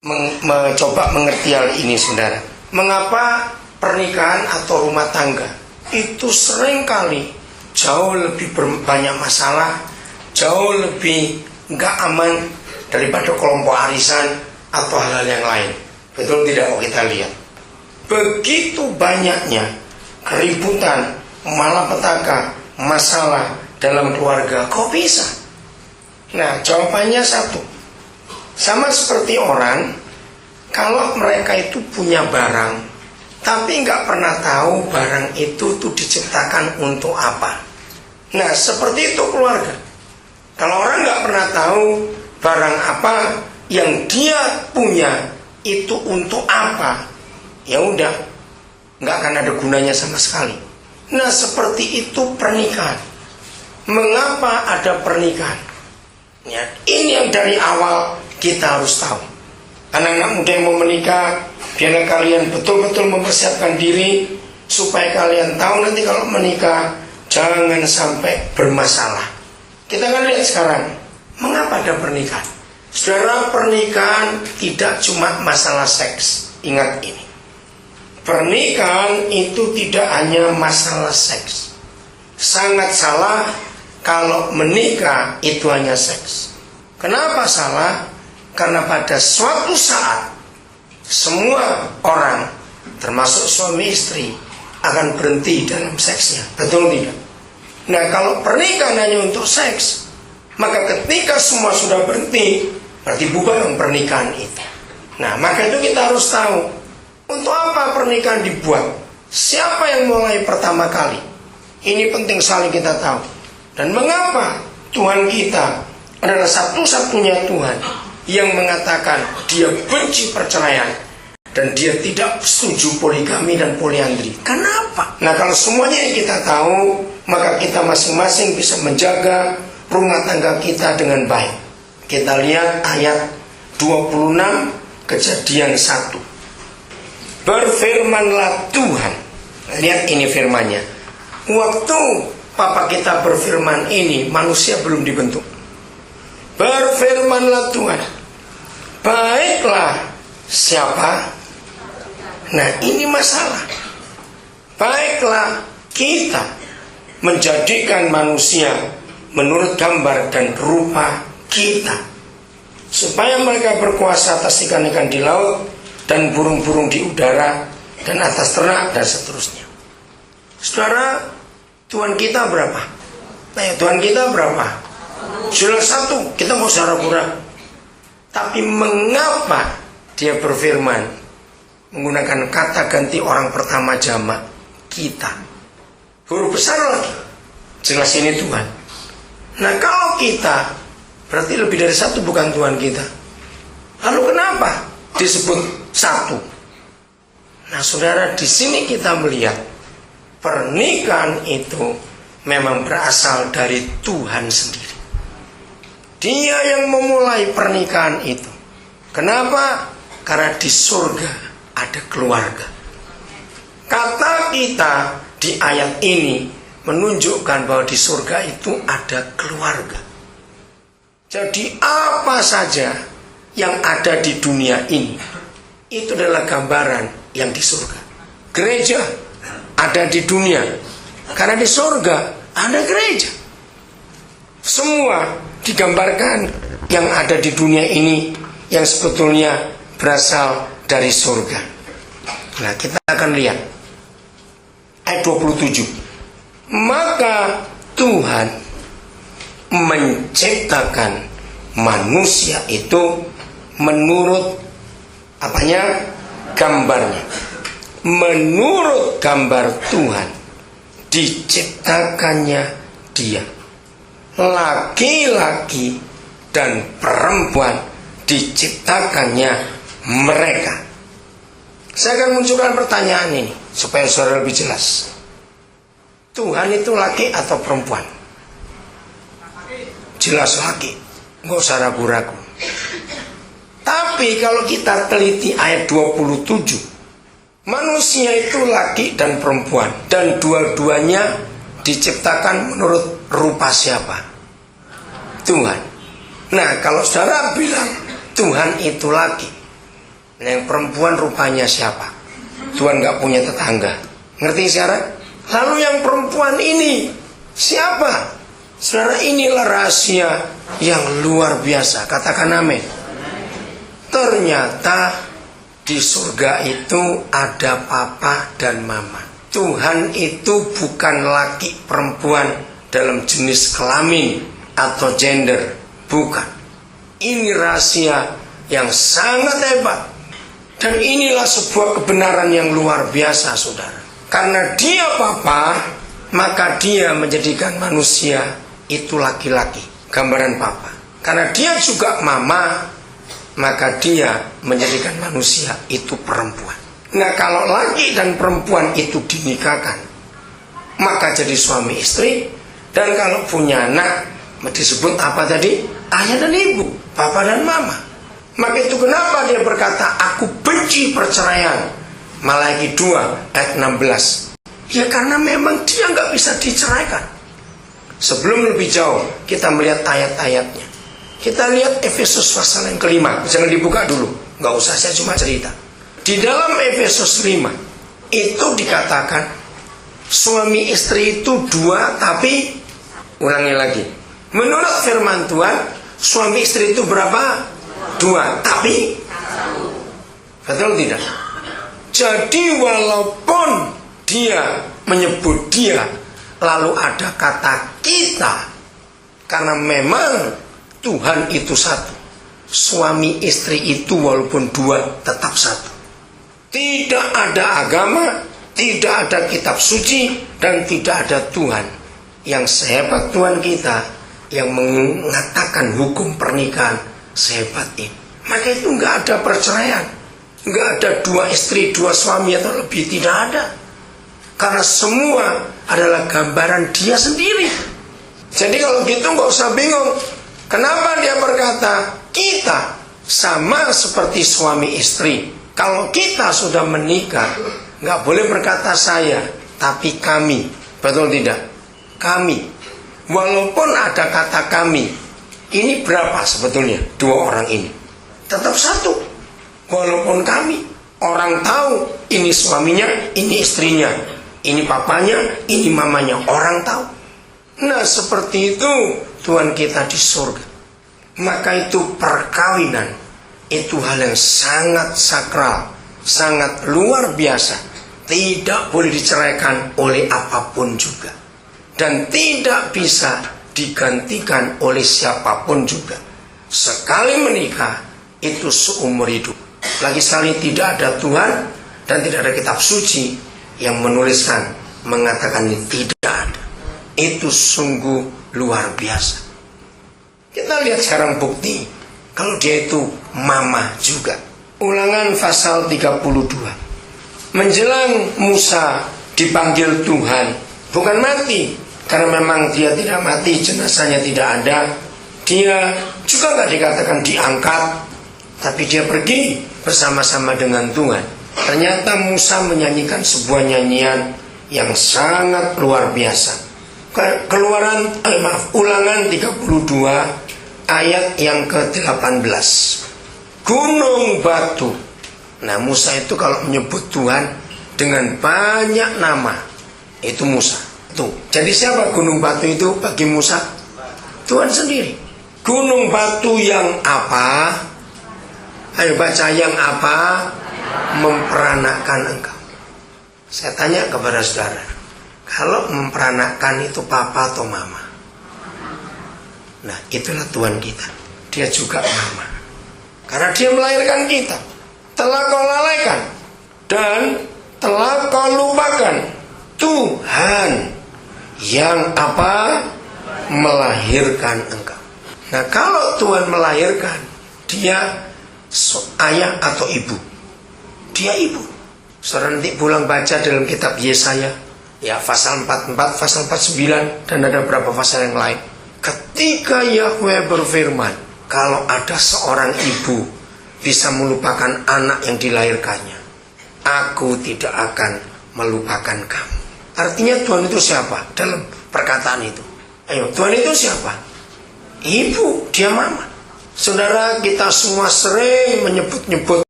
mencoba mengerti hal ini, saudara. Mengapa pernikahan atau rumah tangga itu seringkali jauh lebih banyak masalah, jauh lebih nggak aman daripada kelompok arisan atau hal-hal yang lain? Betul tidak? Oh, kita lihat begitu banyaknya keributan, malapetaka, masalah dalam keluarga. Kok bisa? Nah, jawabannya satu. Sama seperti orang, kalau mereka itu punya barang, tapi nggak pernah tahu barang itu tuh diciptakan untuk apa. Nah, seperti itu keluarga. Kalau orang nggak pernah tahu barang apa yang dia punya itu untuk apa, ya udah, nggak akan ada gunanya sama sekali. Nah, seperti itu pernikahan. Mengapa ada pernikahan? Ya, ini yang dari awal kita harus tahu. Anak-anak muda yang mau menikah, biarlah kalian betul-betul mempersiapkan diri supaya kalian tahu nanti kalau menikah jangan sampai bermasalah. Kita akan lihat sekarang mengapa ada pernikahan. Saudara, pernikahan tidak cuma masalah seks. Ingat ini. Pernikahan itu tidak hanya masalah seks. Sangat salah kalau menikah itu hanya seks. Kenapa salah? Karena pada suatu saat semua orang, termasuk suami istri, akan berhenti dalam seksnya. Betul tidak? Nah, kalau pernikahan hanya untuk seks, maka ketika semua sudah berhenti, berarti bubar pernikahan itu. Nah, maka itu kita harus tahu, untuk apa pernikahan dibuat? Siapa yang mulai pertama kali? Ini penting sekali kita tahu. Dan mengapa Tuhan kita adalah satu-satunya Tuhan yang mengatakan dia benci perceraian dan dia tidak setuju poligami dan poliandri. Kenapa? Nah, kalau semuanya yang kita tahu, maka kita masing-masing bisa menjaga rumah tangga kita dengan baik. Kita lihat ayat 26 Kejadian 1. Berfirmanlah Tuhan. Lihat ini firmannya. Waktu Papa kita berfirman ini, manusia belum dibentuk. Berfirmanlah Tuhan, baiklah siapa? Nah, ini masalah. Baiklah kita menjadikan manusia menurut gambar dan rupa kita, supaya mereka berkuasa atas ikan-ikan di laut dan burung-burung di udara dan atas ternak dan seterusnya. Saudara, Tuhan kita berapa? Tuhan kita berapa? Jelas satu, kita mau usah ragu-ragu. Tapi mengapa dia berfirman menggunakan kata ganti orang pertama jamak kita? Huruf besar lagi. Jelas ini Tuhan. Nah, kalau kita, berarti lebih dari satu bukan Tuhan kita. Lalu kenapa disebut satu? Nah, saudara, di sini kita melihat pernikahan itu memang berasal dari Tuhan sendiri. Dia yang memulai pernikahan itu. Kenapa? Karena di surga ada keluarga. Kata kita di ayat ini menunjukkan bahwa di surga itu ada keluarga. Jadi apa saja yang ada di dunia ini, itu adalah gambaran yang di surga. Gereja ada di dunia, karena di surga ada gereja. Semua digambarkan yang ada di dunia ini yang sebetulnya berasal dari surga. Nah, kita akan lihat ayat 27. Maka Tuhan menciptakan manusia itu menurut apanya? Gambarnya. Menurut gambar Tuhan diciptakannya dia. Laki-laki dan perempuan diciptakannya mereka. Saya akan munculkan pertanyaan ini supaya saudara lebih jelas. Tuhan itu laki atau perempuan? Jelas laki, nggak usah ragu-ragu. Tapi kalau kita teliti ayat 27, manusia itu laki dan perempuan, dan dua-duanya diciptakan menurut rupa siapa? Tuhan. Nah, kalau saudara bilang Tuhan itu laki, Nah, yang perempuan rupanya siapa? Tuhan nggak punya tetangga. Ngerti sekarang? Lalu yang perempuan ini siapa? Saudara, inilah rahasia yang luar biasa. Katakan amin. Ternyata di surga itu ada papa dan mama. Tuhan itu bukan laki perempuan dalam jenis kelamin atau gender. Bukan. Ini rahasia yang sangat hebat. Dan inilah sebuah kebenaran yang luar biasa, saudara. Karena dia papa, maka dia menjadikan manusia itu laki-laki. Gambaran papa. Karena dia juga mama, maka dia menjadikan manusia itu perempuan. Nah, kalau laki dan perempuan itu dinikahkan, maka jadi suami istri. Dan kalau punya anak, disebut apa tadi? Ayah dan ibu, papa dan mama. Maka itu kenapa dia berkata, aku benci perceraian. Malaikat 2 ayat 16. Ya karena memang dia nggak bisa diceraikan. Sebelum lebih jauh, kita melihat ayat-ayatnya. Kita lihat Efesus pasal yang kelima. Jangan dibuka dulu, nggak usah, saya cuma cerita. Di dalam Efesus 5 itu dikatakan suami istri itu 2, tapi ulangi lagi. Menurut firman Tuhan, suami istri itu berapa? 2, tapi betul tidak? Jadi walaupun dia menyebut dia, lalu ada kata kita, karena memang Tuhan itu satu. Suami istri itu walaupun 2 tetap satu. Tidak ada agama, tidak ada kitab suci, dan tidak ada Tuhan yang sehebat Tuhan kita yang mengatakan hukum pernikahan sehebat ini. Maka itu nggak ada perceraian, nggak ada 2 istri 2 suami atau lebih, tidak ada. Karena semua adalah gambaran dia sendiri. Jadi kalau gitu nggak usah bingung. Kenapa dia berkata kita sama seperti suami istri? Kalau kita sudah menikah, nggak boleh berkata saya, tapi kami. Betul tidak? Kami. Walaupun ada kata kami, ini berapa sebetulnya 2 orang ini? Tetap satu. Walaupun kami, orang tahu ini suaminya, ini istrinya, ini papanya, ini mamanya, orang tahu. Nah, seperti itu Tuhan kita di surga. Maka itu perkawinan, itu hal yang sangat sakral, sangat luar biasa. Tidak boleh diceraikan oleh apapun juga. Dan tidak bisa digantikan oleh siapapun juga. Sekali menikah, itu seumur hidup. Lagi sekali tidak ada Tuhan dan tidak ada kitab suci yang menuliskan, mengatakan ini tidak ada. Itu sungguh luar biasa. Kita lihat sekarang bukti kalau dia itu mama juga. Ulangan pasal 32. Menjelang Musa dipanggil Tuhan, bukan mati, karena memang dia tidak mati, jenazahnya tidak ada. Dia juga nggak dikatakan diangkat, tapi dia pergi bersama-sama dengan Tuhan. Ternyata Musa menyanyikan sebuah nyanyian yang sangat luar biasa. Ulangan 32 ayat yang ke-18. Gunung batu. Nah, Musa itu kalau menyebut Tuhan dengan banyak nama, itu Musa. Tuh. Jadi siapa gunung batu itu bagi Musa? Tuhan sendiri. Gunung batu yang apa? Ayo baca, yang apa? Memperanakan engkau. Saya tanya kepada saudara, kalau memperanakan itu papa atau mama? Nah, itulah Tuhan kita. Dia juga mama. Karena dia melahirkan kita. Telah kau lalaikan dan telah kau lupakan Tuhan yang apa? Melahirkan engkau. Nah, kalau Tuhan melahirkan, dia ayah atau ibu? Dia ibu. Saudara nanti pulang baca dalam kitab Yesaya, ya pasal 44, pasal 49, dan ada beberapa pasal yang lain. Ketika Yahweh berfirman, kalau ada seorang ibu bisa melupakan anak yang dilahirkannya, aku tidak akan melupakan kamu. Artinya Tuhan itu siapa dalam perkataan itu? Ayo, Tuhan itu siapa? Ibu, dia mama. Saudara, kita semua sering menyebut-nyebut